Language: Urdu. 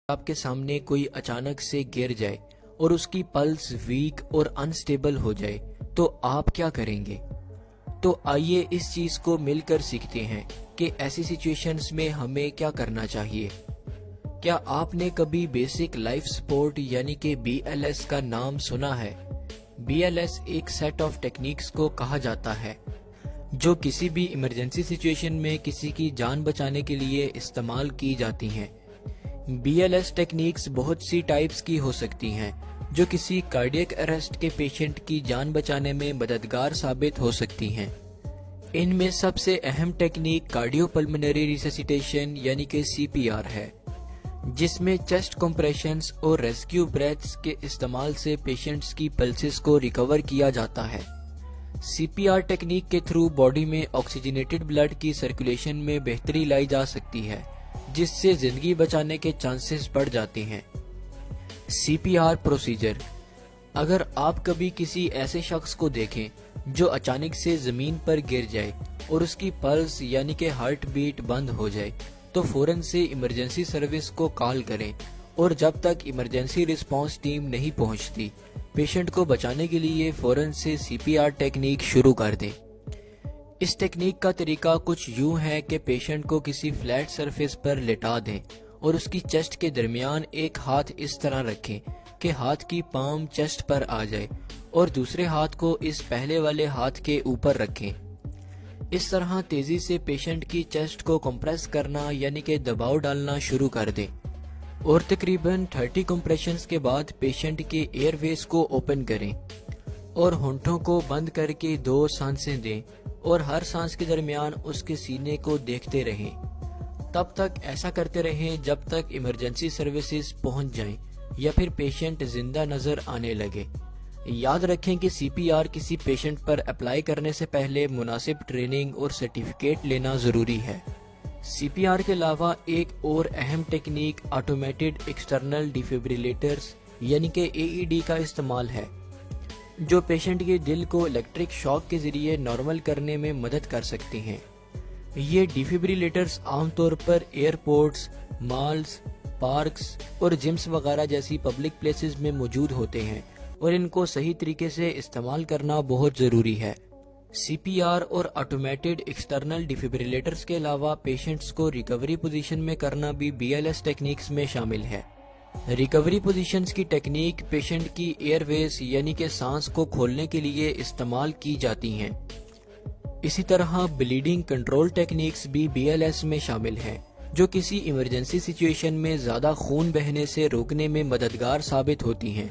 آپ کے سامنے کوئی اچانک سے گر جائے اور اس کی پلس ویک اور انسٹیبل ہو جائے تو آپ کیا کریں گے؟ تو آئیے اس چیز کو مل کر سیکھتے ہیں کہ ایسی سچویشنز میں ہمیں کیا کرنا چاہیے۔ کیا آپ نے کبھی بیسک لائف سپورٹ یعنی کہ BLS کا نام سنا ہے؟ BLS ایک سیٹ آف ٹیکنیکس کو کہا جاتا ہے جو کسی بھی ایمرجنسی سچویشن میں کسی کی جان بچانے کے لیے استعمال کی جاتی ہیں۔ BLS ٹیکنیکس بہت سی ٹائپس کی ہو سکتی ہیں جو کسی کارڈیک اریسٹ کے پیشنٹ کی جان بچانے میں مددگار ثابت ہو سکتی ہیں۔ ان میں سب سے اہم ٹیکنیک کارڈیو پلمنری ریسیسیٹیشن یعنی کہ CPR ہے، جس میں چیسٹ کمپریشنز اور ریسکیو بریتھس کے استعمال سے پیشنٹس کی پلسز کو ریکور کیا جاتا ہے۔ CPR ٹیکنیک کے تھرو باڈی میں آکسیجنیٹڈ بلڈ کی سرکولیشن میں بہتری لائی جا سکتی ہے، جس سے زندگی بچانے کے چانسز بڑھ جاتے ہیں۔ CPR پروسیجر: اگر آپ کبھی کسی ایسے شخص کو دیکھیں جو اچانک سے زمین پر گر جائے اور اس کی پلس یعنی کہ ہارٹ بیٹ بند ہو جائے تو فوراً سے ایمرجنسی سروس کو کال کریں اور جب تک ایمرجنسی رسپانس ٹیم نہیں پہنچتی پیشنٹ کو بچانے کے لیے فوراً سے CPR ٹیکنیک شروع کر دیں۔ اس ٹیکنیک کا طریقہ کچھ یوں ہے کہ پیشنٹ کو کسی فلیٹ سرفیس پر لٹا دیں اور اس کی چیسٹ کے درمیان ایک ہاتھ اس طرح رکھیں کہ ہاتھ کی پام چیسٹ پر آ جائے اور دوسرے ہاتھ کو اس پہلے والے ہاتھ کے اوپر رکھیں۔ اس طرح تیزی سے پیشنٹ کی چیسٹ کو کمپریس کرنا یعنی کہ دباؤ ڈالنا شروع کر دیں اور تقریباً 30 کمپریشنز کے بعد پیشنٹ کے ایئر ویز کو اوپن کریں اور ہونٹوں کو بند کر کے 2 سانسیں دیں اور ہر سانس کے درمیان اس کے سینے کو دیکھتے رہیں۔ تب تک ایسا کرتے رہیں جب تک ایمرجنسی سروسز پہنچ جائیں یا پھر پیشنٹ زندہ نظر آنے لگے۔ یاد رکھیں کہ CPR کسی پیشنٹ پر اپلائی کرنے سے پہلے مناسب ٹریننگ اور سرٹیفکیٹ لینا ضروری ہے۔ CPR کے علاوہ ایک اور اہم ٹیکنیک آٹومیٹڈ ایکسٹرنل ڈیفیبریلیٹرز یعنی کہ AED کا استعمال ہے، جو پیشنٹ کے دل کو الیکٹرک شاک کے ذریعے نارمل کرنے میں مدد کر سکتی ہیں۔ یہ ڈیفیبریلیٹرز عام طور پر ایئرپورٹس، مالز، پارکس اور جمز وغیرہ جیسی پبلک پلیسز میں موجود ہوتے ہیں اور ان کو صحیح طریقے سے استعمال کرنا بہت ضروری ہے۔ CPR اور آٹومیٹڈ ایکسٹرنل ڈیفیبریلیٹرز کے علاوہ پیشنٹس کو ریکوری پوزیشن میں کرنا بھی BLS ٹیکنیکس میں شامل ہے۔ ریکوری پوزیشنز کی ٹیکنیک پیشنٹ کی ایئر ویز یعنی کہ سانس کو کھولنے کے لیے استعمال کی جاتی ہیں۔ اسی طرح بلیڈنگ کنٹرول ٹیکنیکس بھی BLS میں شامل ہیں، جو کسی ایمرجنسی سچویشن میں زیادہ خون بہنے سے روکنے میں مددگار ثابت ہوتی ہیں۔